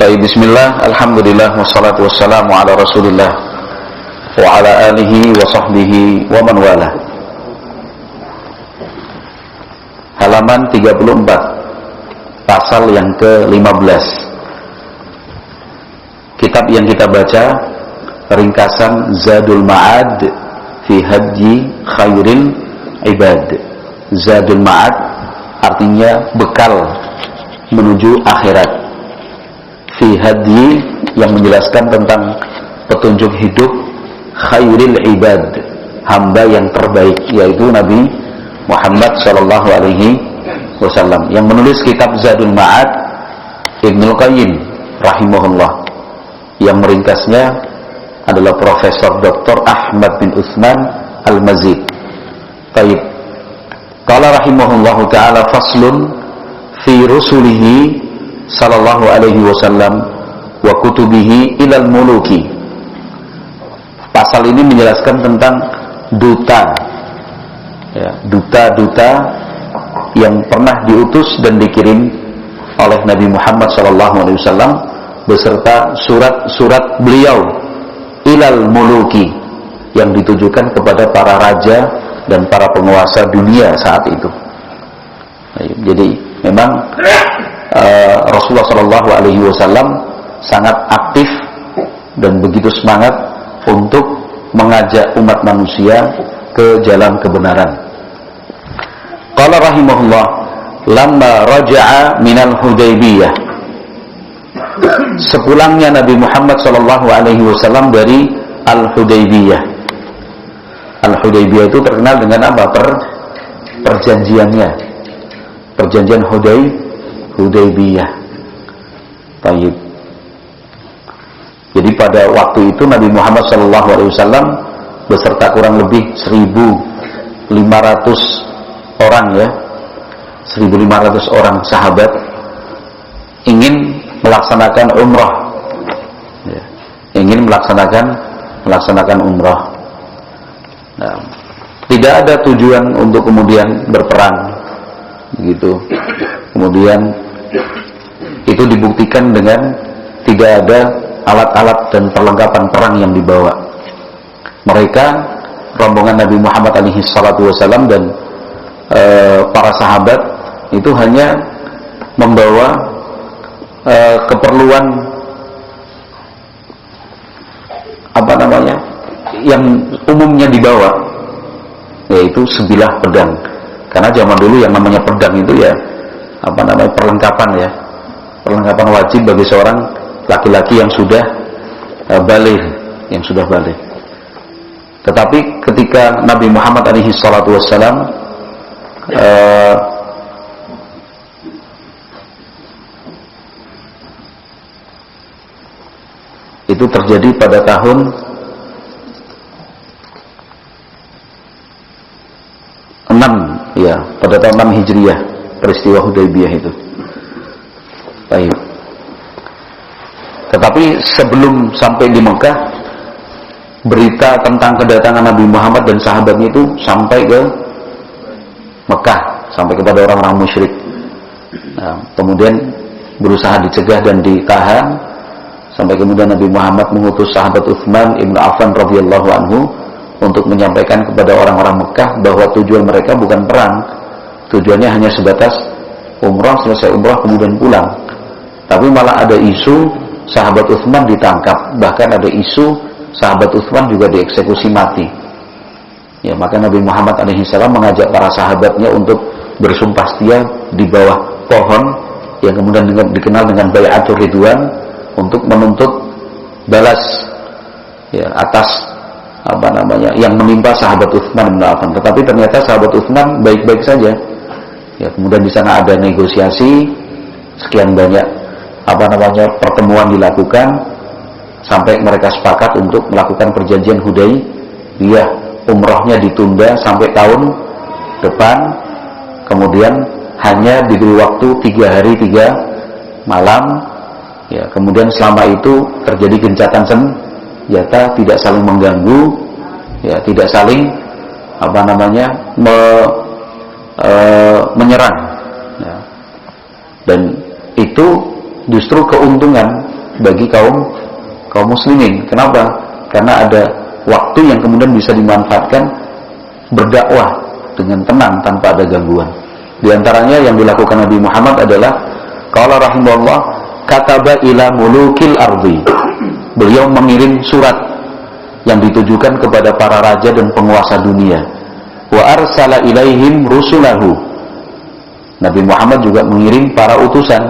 Bismillah, alhamdulillah, wassalatu wassalamu ala rasulillah wa ala alihi wa sahbihi wa man wala. Halaman 34, pasal yang ke-15. Kitab yang kita baca, ringkasan Zadul Ma'ad fi Hadyi Khairil Ibad. Zadul Ma'ad artinya bekal menuju akhirat. Fi Hadyi yang menjelaskan tentang petunjuk hidup Khairil Ibad, hamba yang terbaik, yaitu Nabi Muhammad sallallahu alaihi wasallam. Yang menulis kitab Zadul Ma'ad Ibnul Qayyim rahimahullah. Yang meringkasnya adalah Profesor Dr. Ahmad bin Utsman Al-Mazid. Baik. Qala rahimahullahu taala faslun fi rusulihi sallallahu alaihi wasallam wa kutubihi ilal muluki. Pasal ini menjelaskan tentang duta, ya, duta-duta yang pernah diutus dan dikirim oleh Nabi Muhammad sallallahu alaihi wasallam beserta surat-surat beliau ilal muluki yang ditujukan kepada para raja dan para penguasa dunia saat itu. Jadi memang Rasulullah Shallallahu Alaihi Wasallam sangat aktif dan begitu semangat untuk mengajak umat manusia ke jalan kebenaran. Qala rahimahullah, lamma raja'a minal Hudaybiyah, sepulangnya Nabi Muhammad Shallallahu Alaihi Wasallam dari Al-Hudaybiyah. Al-Hudaybiyah itu terkenal dengan apa? Perjanjiannya, perjanjian Hudaybiyah. Baik. Jadi pada waktu itu Nabi Muhammad SAW beserta kurang lebih 1.500 orang, ya, 1.500 orang sahabat ingin melaksanakan umrah, ya, ingin melaksanakan umrah. Nah, tidak ada tujuan untuk kemudian berperang, begitu. Kemudian itu dibuktikan dengan tidak ada alat-alat dan perlengkapan perang yang dibawa. Mereka, rombongan Nabi Muhammad SAW dan para sahabat itu hanya membawa keperluan yang umumnya dibawa, yaitu sebilah pedang. Karena zaman dulu yang namanya pedang itu ya perlengkapan, ya, perlengkapan wajib bagi seorang laki-laki yang sudah baligh, Tetapi ketika Nabi Muhammad SAW itu terjadi pada tahun pada tahun 6 Hijriyah, peristiwa Hudaybiyah itu. Baik. Tetapi sebelum sampai di Mekah, berita tentang kedatangan Nabi Muhammad dan sahabatnya itu sampai ke Mekah, sampai kepada orang-orang musyrik. Nah, kemudian berusaha dicegah dan ditahan, sampai kemudian Nabi Muhammad mengutus sahabat Utsman ibn Affan radhiyallahu anhu untuk menyampaikan kepada orang-orang Mekah bahwa tujuan mereka bukan perang, tujuannya hanya sebatas umrah, selesai umrah kemudian pulang. Tapi malah ada isu sahabat Utsman ditangkap, bahkan ada isu sahabat Utsman juga dieksekusi mati. Ya, maka Nabi Muhammad SAW mengajak para sahabatnya untuk bersumpah setia di bawah pohon yang kemudian dikenal dengan Bai'atur Ridwan untuk menuntut balas, ya, atas yang menimpa sahabat Utsman bin Affan. Tetapi ternyata sahabat Utsman baik-baik saja. Ya, kemudian di sana ada negosiasi, sekian banyak pertemuan dilakukan sampai mereka sepakat untuk melakukan perjanjian Hudaybiyah. Umrahnya ditunda sampai tahun depan. Kemudian hanya diberi waktu 3 hari 3 malam. Ya, kemudian selama itu terjadi gencatan senjata, tidak saling mengganggu, ya, tidak saling menyerang, ya. Dan itu justru keuntungan bagi kaum muslimin. Kenapa? Karena ada waktu yang kemudian bisa dimanfaatkan berdakwah dengan tenang tanpa ada gangguan. Di antaranya yang dilakukan Nabi Muhammad adalah qala rahimahullah kataba ila mulukil ardi. Beliau mengirim surat yang ditujukan kepada para raja dan penguasa dunia. Wa arsala ilaihim rusulahu. Nabi Muhammad juga mengirim para utusan.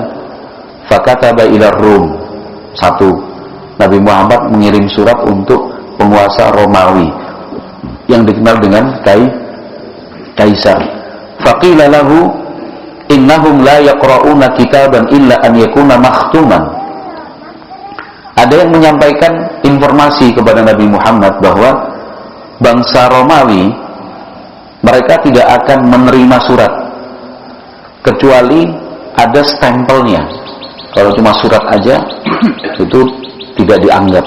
Fakataba ila Rum. Satu, Nabi Muhammad mengirim surat untuk penguasa Romawi yang dikenal dengan Kaisar. Faqila lahu innahum la yaqra'una kitaban illa an yakuna makhtuman. Ada yang menyampaikan informasi kepada Nabi Muhammad bahwa bangsa Romawi mereka tidak akan menerima surat kecuali ada stempelnya. Kalau cuma surat aja itu tidak dianggap.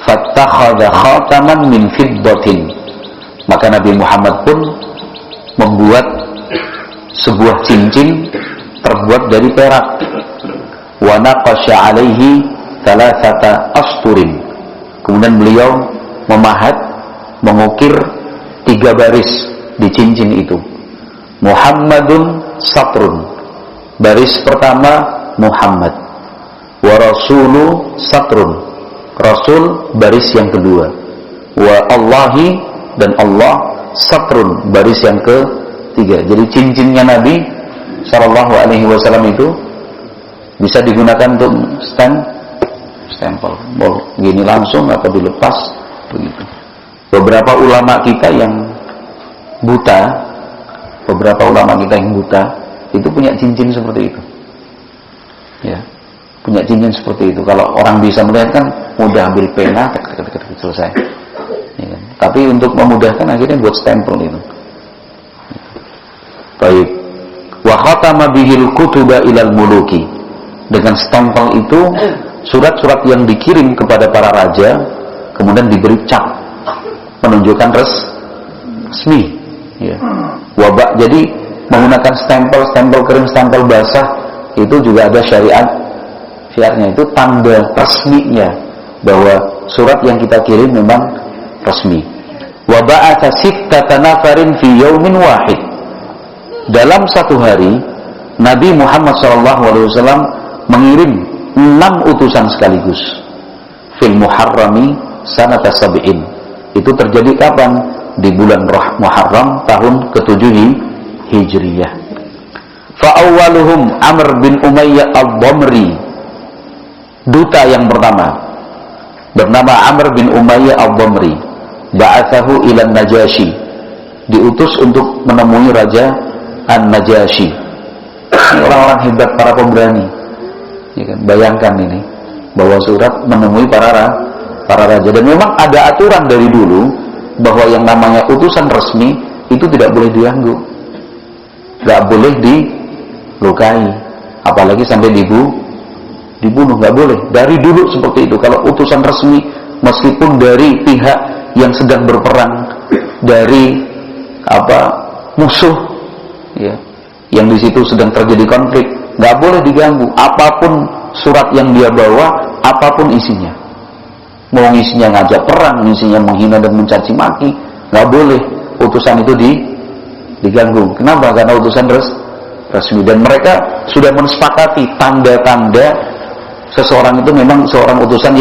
Fattakhadha khataman min fiddatin. Maka Nabi Muhammad pun membuat sebuah cincin terbuat dari perak. Wa naqasha 'alaihi thalathata asturin. Kemudian beliau mengukir 3 baris di cincin itu. Muhammadun satrun. Baris pertama Muhammad. Wa rasulu satrun. Rasul baris yang kedua. Wa Allahi dan Allah satrun baris yang ketiga. Jadi cincinnya Nabi sallallahu alaihi wasallam itu bisa digunakan untuk stempel. Mau gini langsung atau dilepas begitu. Beberapa ulama kita yang buta itu punya cincin seperti itu. Ya, punya cincin seperti itu. Kalau orang bisa melihat kan mudah, ambil pena, selesai. Ya, kan? Tapi untuk memudahkan akhirnya buat stempel itu. Baik. Wa khatama bihil kutuba ilal muluki. Dengan stempel itu surat-surat yang dikirim kepada para raja kemudian diberi cap menunjukkan resmi. Ya. Wabak, jadi menggunakan stempel kering, stempel basah itu juga ada syariatnya, itu tanda resminya bahwa surat yang kita kirim memang resmi. Wa ba'atha sittata nafarin fi yaumin wahid. Dalam satu hari Nabi Muhammad SAW mengirim 6 utusan sekaligus. Fil Muharrami sanata sab'in. Itu terjadi kapan? Di bulan Muharram tahun ke-7 Hijriyah. Fa'awwaluhum Amr bin Umayyah al-Dhamri. Duta yang pertama bernama Amr bin Umayyah al-Dhamri. Ba'athahu ila Najashi. Diutus untuk menemui Raja An-Najashi. Ini orang-orang hebat, para pemberani. Ya kan? Bayangkan ini, bawa surat menemui para raja. Dan memang ada aturan dari dulu bahwa yang namanya utusan resmi itu tidak boleh diganggu, tidak boleh dilukai, apalagi sampai dibunuh, nggak boleh. Dari dulu seperti itu. Kalau utusan resmi, meskipun dari pihak yang sedang berperang, dari musuh, ya, yang di situ sedang terjadi konflik, nggak boleh diganggu. Apapun surat yang dia bawa, apapun isinya, mau isinya ngajak perang, isinya menghina dan mencaci maki, nggak boleh utusan itu diganggu. Kenapa? Karena utusan resmi. Dan mereka sudah mensepakati tanda-tanda seseorang itu memang seorang utusan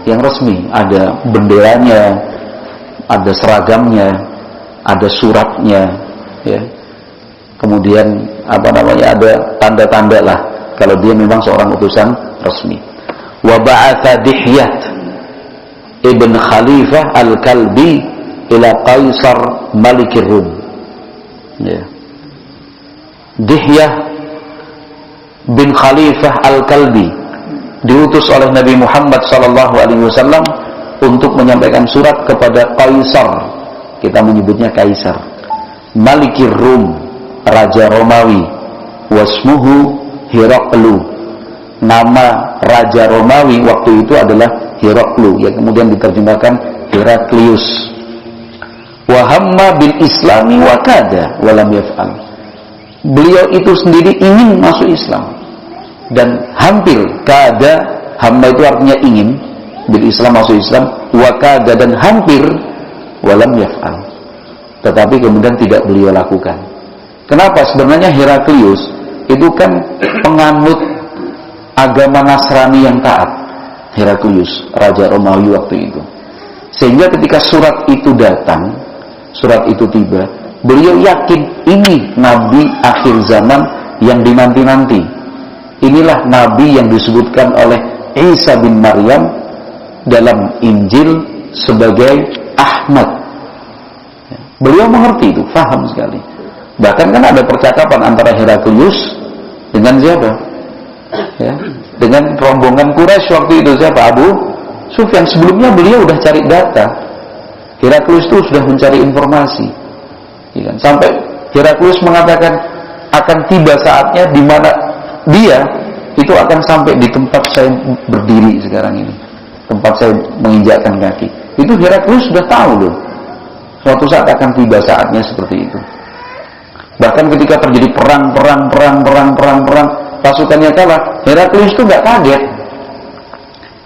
yang resmi. Ada benderanya, ada seragamnya, ada suratnya, ya. Kemudian ada tanda-tanda lah kalau dia memang seorang utusan resmi. Wa ba'atha Dihyah ibn Khalifah al-Kalbi ila Kaisar Malikir Rum. Ya. Dihyah bin Khalifah al-Kalbi diutus oleh Nabi Muhammad SAW untuk menyampaikan surat kepada Kaisar. Kita menyebutnya Kaisar Malikir Rum, Raja Romawi. Wasmuhu Hiraklu. Nama Raja Romawi waktu itu adalah Hiraklu, yang kemudian diterjemahkan Heraklius. Wahamma bil Islami wa kada walam yaf'al. Beliau itu sendiri ingin masuk Islam dan hampir kada Hamma itu artinya ingin bil Islam, masuk Islam, wa kada dan hampir, walam yaf'al, tetapi kemudian tidak beliau lakukan. Kenapa? Sebenarnya Heraklius itu kan penganut agama Nasrani yang taat. Heraklius, Raja Romawi waktu itu. Sehingga ketika surat itu datang, surat itu tiba, beliau yakin ini Nabi akhir zaman yang dinanti-nanti. Inilah Nabi yang disebutkan oleh Isa bin Maryam dalam Injil sebagai Ahmad. Beliau mengerti itu, paham sekali. Bahkan kan ada percakapan antara Heraklius dengan siapa? Ya, dengan rombongan Quraisy waktu itu, siapa? Abu Sufyan. Sebelumnya beliau sudah cari data. Heraklius itu sudah mencari informasi. Ya, sampai Heraklius mengatakan akan tiba saatnya di mana dia itu akan sampai di tempat saya berdiri sekarang ini, tempat saya menginjakkan kaki. Itu Heraklius sudah tahu loh. Suatu saat akan tiba saatnya seperti itu. Bahkan ketika terjadi perang, pasukannya kalah, Heraklius itu nggak kaget.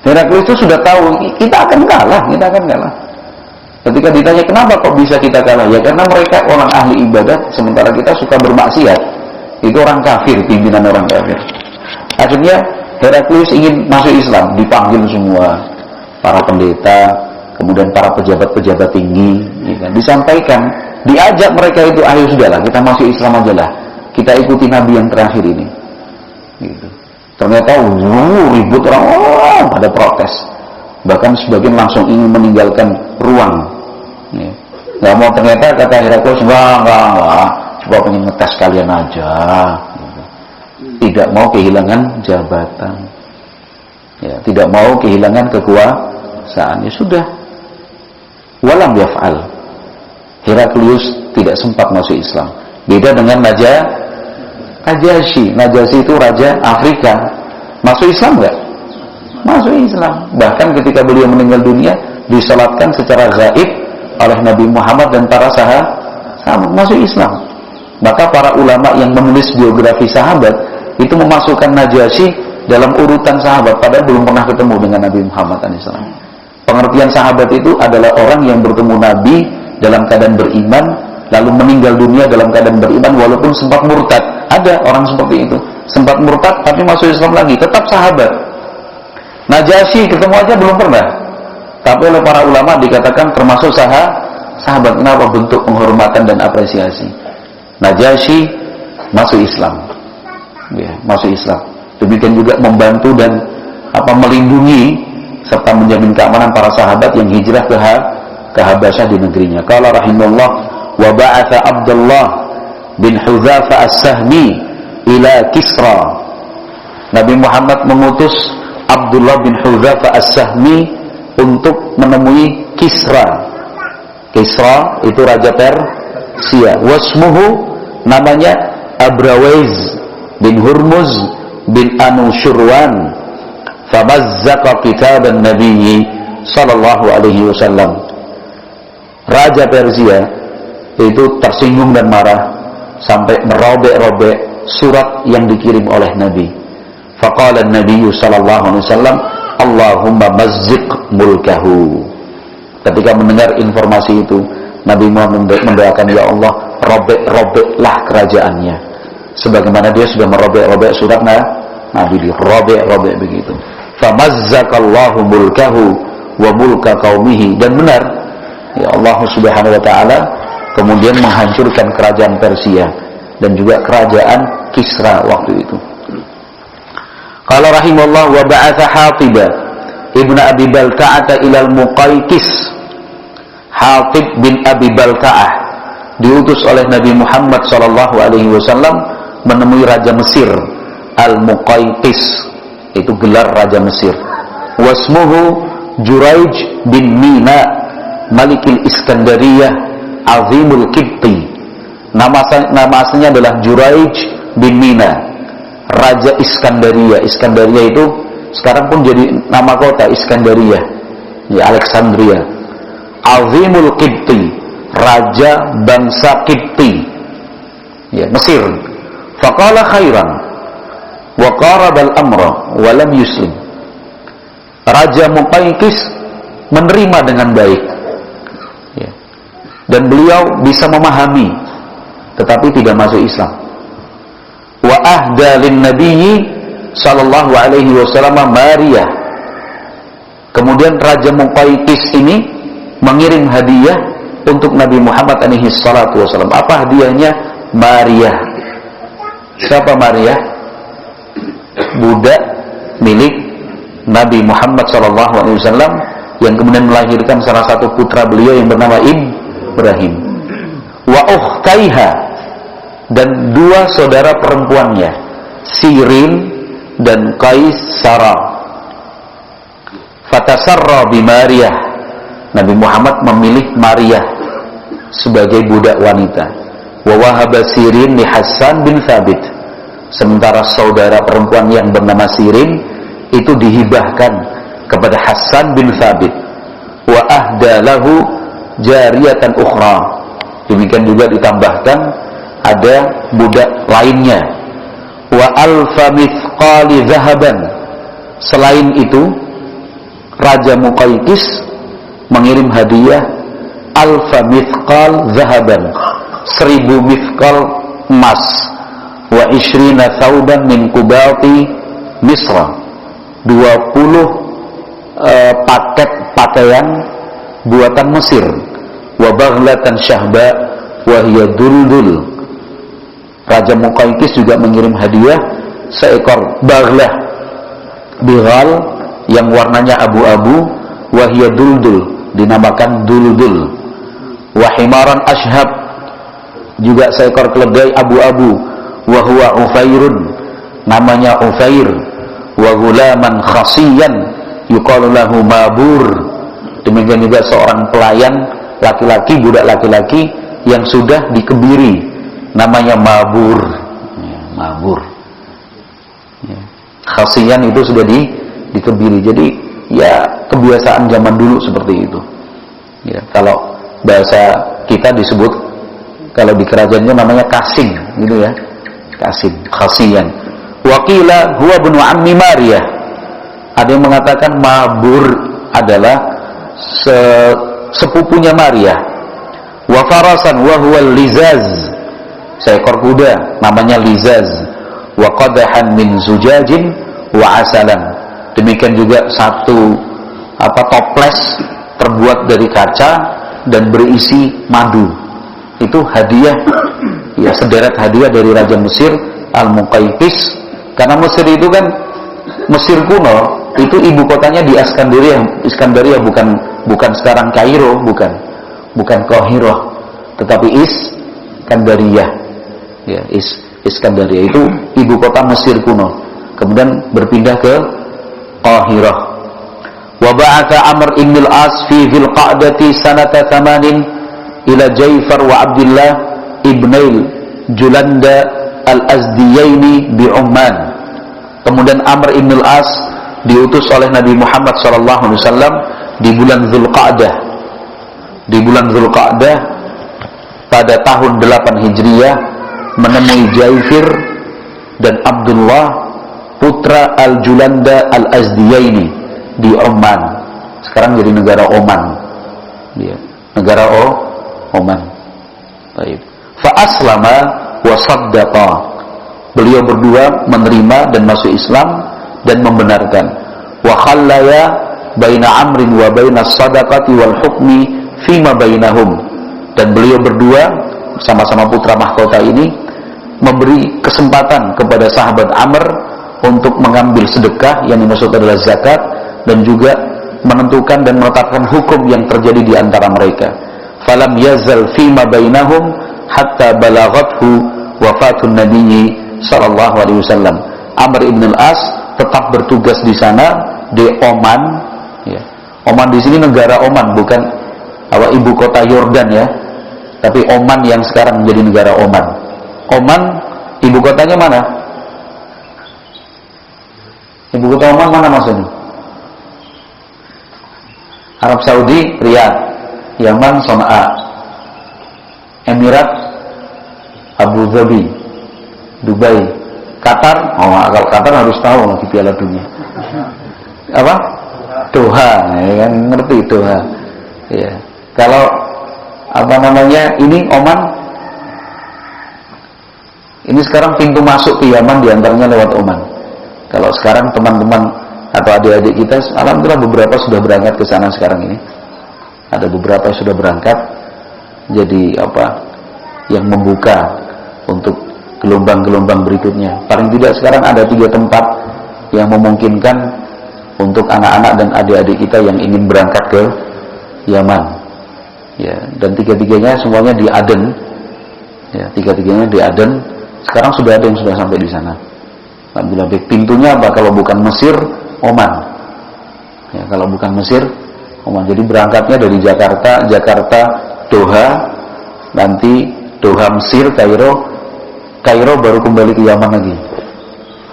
Heraklius itu sudah tahu kita akan kalah. Ketika ditanya kenapa kok bisa kita kalah, ya karena mereka orang ahli ibadat, sementara kita suka bermaksiat. Itu orang kafir, pimpinan orang kafir. Akhirnya Heraklius ingin masuk Islam, dipanggil semua para pendeta, kemudian para pejabat-pejabat tinggi, ya kan? Disampaikan, diajak mereka itu, ayo sudahlah kita masuk Islam aja lah, kita ikuti Nabi yang terakhir ini. Gitu. Ternyata ribut orang, pada protes. Bahkan sebagian langsung ingin meninggalkan ruang. Ya. Nggak mau, ternyata kata Heraklius, enggak, coba pengen ngetes kalian aja. Gitu. Tidak mau kehilangan jabatan. Ya, tidak mau kehilangan kekuasaan. Ya sudah. Walam yaf'al. Heraklius tidak sempat masuk Islam. Beda dengan Najasyi. Najasyi itu raja Afrika. Masuk Islam enggak? Masuk Islam. Bahkan ketika beliau meninggal dunia, disalatkan secara gaib oleh Nabi Muhammad dan para sahabat, masuk Islam. Maka para ulama yang menulis biografi sahabat itu memasukkan Najasyi dalam urutan sahabat, padahal belum pernah ketemu dengan Nabi Muhammad SAW. Pengertian sahabat itu adalah orang yang bertemu Nabi dalam keadaan beriman, lalu meninggal dunia dalam keadaan beriman walaupun sempat murtad. Ada orang seperti itu, sempat murtad tapi masuk Islam lagi, tetap sahabat. Najasyi ketemu aja belum pernah, tapi oleh para ulama dikatakan termasuk sahabat. Kenapa? Bentuk penghormatan dan apresiasi. Najasyi masuk Islam, ya, masuk Islam. Demikian juga membantu dan melindungi serta menjamin keamanan para sahabat yang hijrah ke Habasyah di negerinya. Qala rahimahullah, wa ba'atha Abdullah bin Hudzafa as-Sahmi ila Kisra. Nabi Muhammad mengutus Abdullah bin Hudzafa as-Sahmi untuk menemui Kisra. Kisra itu raja Persia. Wasmuhu, namanya Abrawaiz bin Hurmuz bin Anushirwan. Famazzaqa kitaban Nabi sallallahu alaihi wasallam. Raja Persia itu tersinggung dan marah sampai merobek-robek surat yang dikirim oleh Nabi. Faqala Nabi sallallahu alaihi wasallam, Allahumma mazziq mulkahu. Ketika mendengar informasi itu, Nabi Muhammad mendoakan, ya Allah, robek-robeklah kerajaannya. Sebagaimana dia sudah merobek-robek surat Nabi, dirobek-robek begitu. Famazzaqallahu mulkahu wa mulka qaumihi. Dan benar, ya Allah Subhanahu wa taala kemudian menghancurkan kerajaan Persia dan juga kerajaan Kisra waktu itu. Qala rahimahullah, wa ba'atha Hatib ibn Abi Balta'ah ila al-Muqayqis. Hatib bin Abi Balta'ah diutus oleh Nabi Muhammad sallallahu alaihi wasallam menemui raja Mesir, Al-Muqayqis. Itu gelar raja Mesir. Wasmuhu Juraij bin Mina Malikil Iskandariyah Azimul Qibti. Nama aslinya adalah Juraij bin Mina, Raja Iskandaria. Iskandaria itu sekarang pun jadi nama kota, Iskandaria, ya, Alexandria. Azimul Qibti, Raja bangsa Qibti, ya, Mesir. Faqala khairan wa qaraba al-amra wa lam yuslim. Raja Muqawqis menerima dengan baik, ya. Dan beliau bisa memahami, tetapi tidak masuk Islam. Wa ahda lin nabiyyi sallallahu alaihi wasallam Maria. Kemudian Raja Muqawqis ini mengirim hadiah untuk Nabi Muhammad alaihi salatu wasallam. Apa hadiahnya? Maria. Siapa Maria? Budak milik Nabi Muhammad sallallahu alaihi wasallam yang kemudian melahirkan salah satu putra beliau yang bernama Ibrahim. Wa ukhtaiha, dan dua saudara perempuannya, Sirin dan Qaisara. Fatasarra bi Maria. Nabi Muhammad memilih Maria sebagai budak wanita. Wa wahaba Sirin li Hasan bin Thabit. Sementara saudara perempuan yang bernama Sirin itu dihibahkan kepada Hasan bin Thabit. Wa ahda lahu jariyatan ukhra. Demikian juga ditambahkan ada budak lainnya. Wa alfa mithqali zahaban. Selain itu, Raja Muqawqis mengirim hadiah alfa mithqal zahaban, 1000 mithqal emas, wa ishrina thawban min kubati Misra, 20 paket pakaian buatan Mesir, wa baghlatan syahba wa hiya duldul. Raja Muqawqis juga mengirim hadiah seekor baghlah, bighal yang warnanya abu-abu, wa hiya duldul, dinamakan duldul. Wa himaran ashhab, juga seekor keledai abu-abu, wa huwa Ufairun, namanya Ufair. Wa gulaman khasiyan yuqalu lahu Mabur. Demikian juga seorang pelayan laki-laki, budak laki-laki yang sudah dikebiri, namanya Mabur. Ya, Mabur. Ya. Khasiyan itu sudah dikebiri. Jadi ya kebiasaan zaman dulu seperti itu. Ya, kalau bahasa kita disebut, kalau di kerajaannya namanya kasing, gitu ya. Kasing, khasiyan. Waqila huwa ibnu ammi Maria. Ada yang mengatakan Mabur adalah sepupunya Maria. Wa farasan wa huwa Lizaz, seekor kuda namanya Lizaz. Wa qadahan min zujajin wa asalan. Demikian juga satu toples terbuat dari kaca dan berisi madu. Itu hadiah, ya, sederet hadiah dari Raja Mesir Al-Muqawqis. Karena Mesir itu kan, Mesir kuno itu ibu kotanya di Iskandaria, bukan sekarang Kairo, bukan Qahirah, tetapi Iskandaria. Ya, Iskandaria itu ibu kota Mesir kuno. Kemudian berpindah ke Qahirah. Wa ba'atha Amr ibn al-As fi Dzil Qa'dati sanata 8 ila Jaifar wa Abdullah ibn Julanda al-Azdiyaini bi Umman. Kemudian Amr ibn al-As diutus oleh Nabi Muhammad SAW di bulan Dzulqa'dah. Di bulan Dzulqa'dah pada tahun 8 Hijriah menemui Jaifir dan Abdullah putra Al-Julanda Al-Azdiyaini di Oman. Sekarang jadi negara Oman. Ya, negara Oman. Baik. Fa aslama wa saddaqa. Beliau berdua menerima dan masuk Islam dan membenarkan. Wa khallaya baina Amrin wa baina sadaqati wal hukmi fima bainahum. Dan beliau berdua sama-sama putra mahkota ini memberi kesempatan kepada sahabat Amr untuk mengambil sedekah yang dimaksud adalah zakat, dan juga menentukan dan menetapkan hukum yang terjadi di antara mereka. Falam yazal fima bainahum hatta balaghathu wafatun nabiyyi sallallahu alaihi wasallam. Amr ibn al-As tetap bertugas di sana di Oman, ya. Oman di sini negara Oman, bukan ibu kota Yordan, ya. Tapi Oman yang sekarang menjadi negara Oman. Oman ibu kotanya mana? Ibu kota Oman mana maksudnya? Arab Saudi Riyadh, Yaman Sana'a, Emirat Abu Dhabi, Dubai, Qatar. Kalau Qatar harus tahu lagi Piala Dunia. Apa? Doha, ya kan, ngerti Doha. Ya. Kalau ini Oman, ini sekarang pintu masuk ke Yaman diantaranya lewat Oman. Kalau sekarang teman-teman atau adik-adik kita, alhamdulillah beberapa sudah berangkat ke sana sekarang ini. Ada beberapa yang sudah berangkat, jadi yang membuka untuk gelombang-gelombang berikutnya. Paling tidak sekarang ada 3 tempat yang memungkinkan untuk anak-anak dan adik-adik kita yang ingin berangkat ke Yaman. Ya, dan 3-tiganya semuanya di Aden. Ya, 3-tiganya di Aden. Sekarang sudah ada yang sudah sampai di sana. Alhamdulillah. Pintunya kalau bukan Mesir, Oman. Ya, kalau bukan Mesir, Oman. Jadi berangkatnya dari Jakarta, Doha, nanti Doha Mesir, Kairo baru kembali ke Yaman lagi.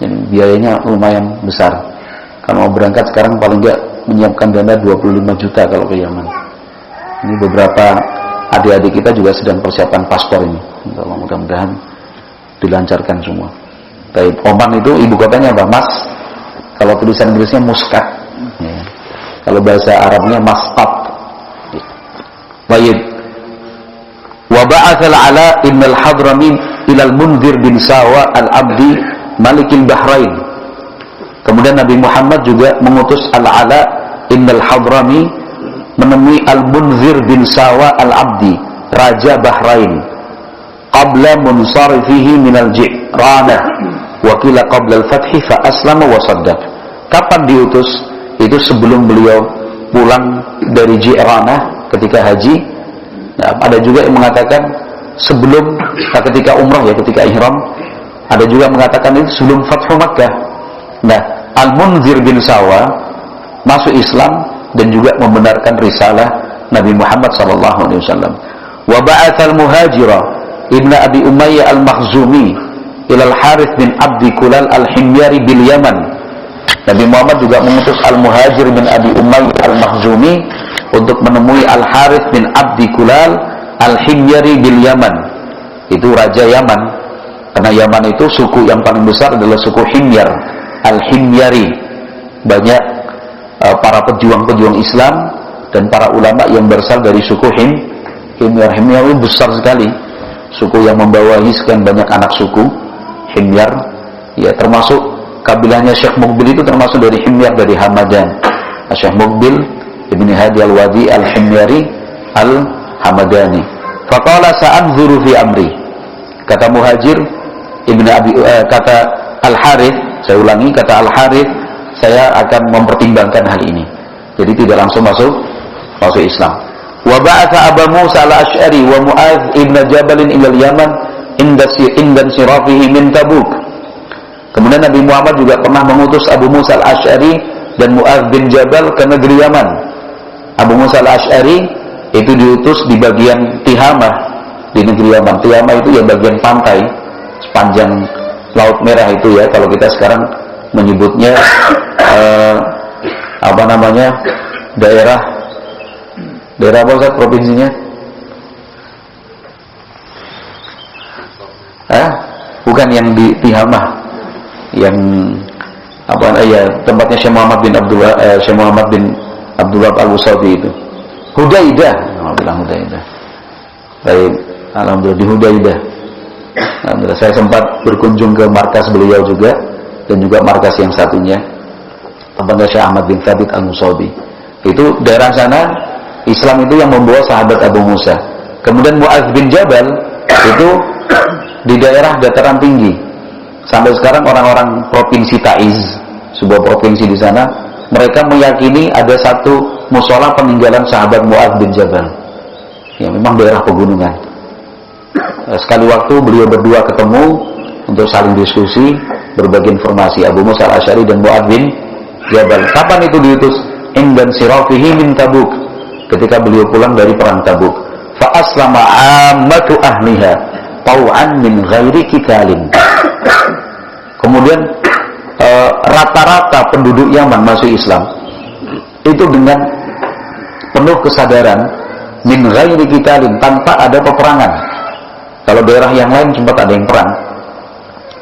Jadi biayanya lumayan besar. Kalau mau berangkat sekarang paling enggak menyiapkan dana 25 juta kalau ke Yaman. Ini beberapa adik-adik kita juga sedang persiapan paspor ini. Mudah-mudahan dilancarkan semua. Baik, Oman itu ibu kotanya apa? Mas. Kalau tulisan Inggrisnya Muscat. Ya. Kalau bahasa Arabnya Masqat. Baik. Wa ba'atsal Ala ibn al-Hadrami ila al-Munzir bin Sawa al-Abdi Malikil Bahrain. Kemudian Nabi Muhammad juga mengutus Al-Ala ibn al-Hadrami menemui Al-Munzir bin Sawa al-Abdi, Raja Bahrain, qabla munsarifihi minal Ji'ranah wa qila qabla al-fathi fa aslama wa saddaq. Kapan diutus? Itu sebelum beliau pulang dari Ji'ranah ketika haji. Nah, ada juga yang mengatakan sebelum ketika umrah, ya ketika ihram. Ada juga mengatakan itu sebelum Fathu Makkah. Nah, Al-Munzir bin Sawa masuk Islam dan juga membenarkan risalah Nabi Muhammad SAW. Wa ba'atsal Muhajira ibn Abi Umayyah al-Makhzumi ila al-Harith bin Abdi Kulal al-Himyari bil Yaman. Nabi Muhammad juga mengutus Al-Muhajir bin Abi Umayyah al-Makhzumi untuk menemui Al-Harith bin Abdi Kulal al-Himyari bil Yaman. Itu raja Yaman. Karena Yaman itu suku yang paling besar adalah suku Himyar, Al-Himyari. Banyak para pejuang-pejuang Islam dan para ulama yang berasal dari suku Himyar. Himyar itu besar sekali. Suku yang membawahi sekian banyak anak suku Himyar. Ya, termasuk kabilahnya Syekh Muqbil itu termasuk dari Himyar, dari Hamadan. Syekh Muqbil Ibn Hadi al-Wadi al-Himyari al-Hamadani. Faqala sa'anzuru fi amri. Kata Muhajir kata Al-Harith, saya ulangi, kata Al-Harith, saya akan mempertimbangkan hal ini. Jadi tidak langsung masuk Islam. Wa ba'atha Abu Musa al-Asy'ari wa Mu'adz ibn Jabal ila al-Yaman inda sirafihi min Tabuk. Kemudian Nabi Muhammad juga pernah mengutus Abu Musa al-Asy'ari dan Mu'adz bin Jabal ke negeri Yaman. Abu Musa al-Asy'ari itu diutus di bagian Tihamah di negeri Yaman. Tihamah itu yang bagian pantai sepanjang Laut Merah itu, ya, kalau kita sekarang menyebutnya daerah apa Ustaz provinsinya? Bukan yang di Tihamah, yang tempatnya Syekh Muhammad bin Abdullah al-Wasabi itu. Hudaidah, bilang Hudaidah. Baik, alhamdulillah di Hudaidah. Alhamdulillah saya sempat berkunjung ke markas beliau juga, dan juga markas yang satunya, tempatnya Syekh Ahmad bin Thabit al-Musabi. Itu daerah sana Islam itu yang membawa sahabat Abu Musa. Kemudian Mu'adz bin Jabal itu di daerah dataran tinggi. Sampai sekarang orang-orang provinsi Taiz, sebuah provinsi di sana, mereka meyakini ada satu mushola peninggalan sahabat Mu'adz bin Jabal. Ya, memang daerah pegunungan. Sekali waktu beliau berdua ketemu untuk saling diskusi, berbagi informasi, Abu Musa al-Asy'ari dan Mu'adz bin Jabal. Kapan itu diutus? Indan sirafihi min Tabuk, ketika beliau pulang dari perang Tabuk. Fa aslama ammatu ahliha tau'an min ghairi kitalin. Kemudian rata-rata penduduk Yaman masuk Islam itu dengan penuh kesadaran, min ghairi kitalin, tanpa ada peperangan. Kalau daerah yang lain sempat ada yang perang.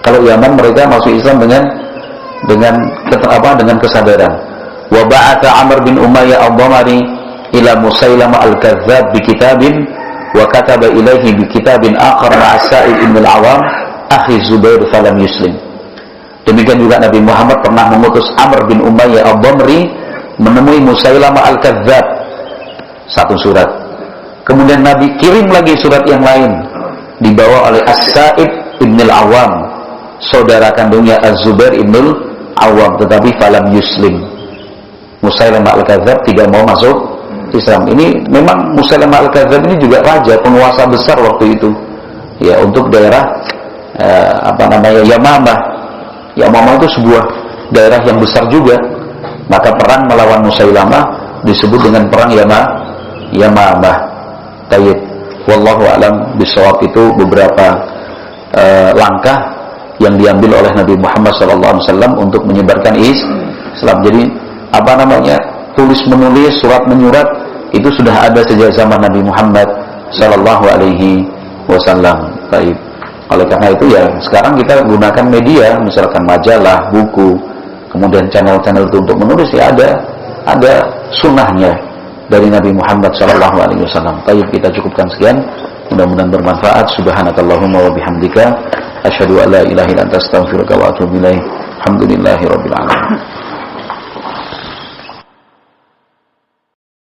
Kalau Yaman mereka masuk Islam dengan kesadaran. wa ba'atha Amr bin Umayyah ad-Damari ila Musailamah al-Kadzdzab bi kitabin wa kataba ilaihi bi kitabin akhar ma'a Sa'id ibn al-Awam akhi Zubair falam yuslim. Demikian juga Nabi Muhammad pernah mengutus Amr bin Umayyah ad-Damri menemui Musailamah al-Kadzdzab, satu surat. Kemudian Nabi kirim lagi surat yang lain dibawa oleh As-Sa'id ibn al-Awam, saudara kandungnya Az-Zubair ibn al-Awam, tetapi falam yuslim. Musailamah al-Kadzdzab tidak mau masuk Islam. Ini memang Musailamah al-Kadzdzab ini juga raja, penguasa besar waktu itu. Ya, untuk daerah Yamamah. Yamamah itu sebuah daerah yang besar juga. Maka perang melawan Musailamah disebut dengan perang Yamamah. Tayyib. Wallahu a'lam bishawab. Itu beberapa langkah yang diambil oleh Nabi Muhammad SAW untuk menyebarkan Islam. Jadi tulis menulis, surat menyurat itu sudah ada sejak zaman Nabi Muhammad SAW. Taib. Oleh karena itu ya sekarang kita gunakan media, misalkan majalah, buku, kemudian channel-channel itu untuk menulis, ya ada sunnahnya dari Nabi Muhammad SAW. Taib, kita cukupkan sekian. Mudah-mudahan bermanfaat. Subhanakallahumma wa bihamdika asyhadu an la ilaha illa anta astaghfiruka wa atubu ilaik. Alhamdulillahirabbil alamin.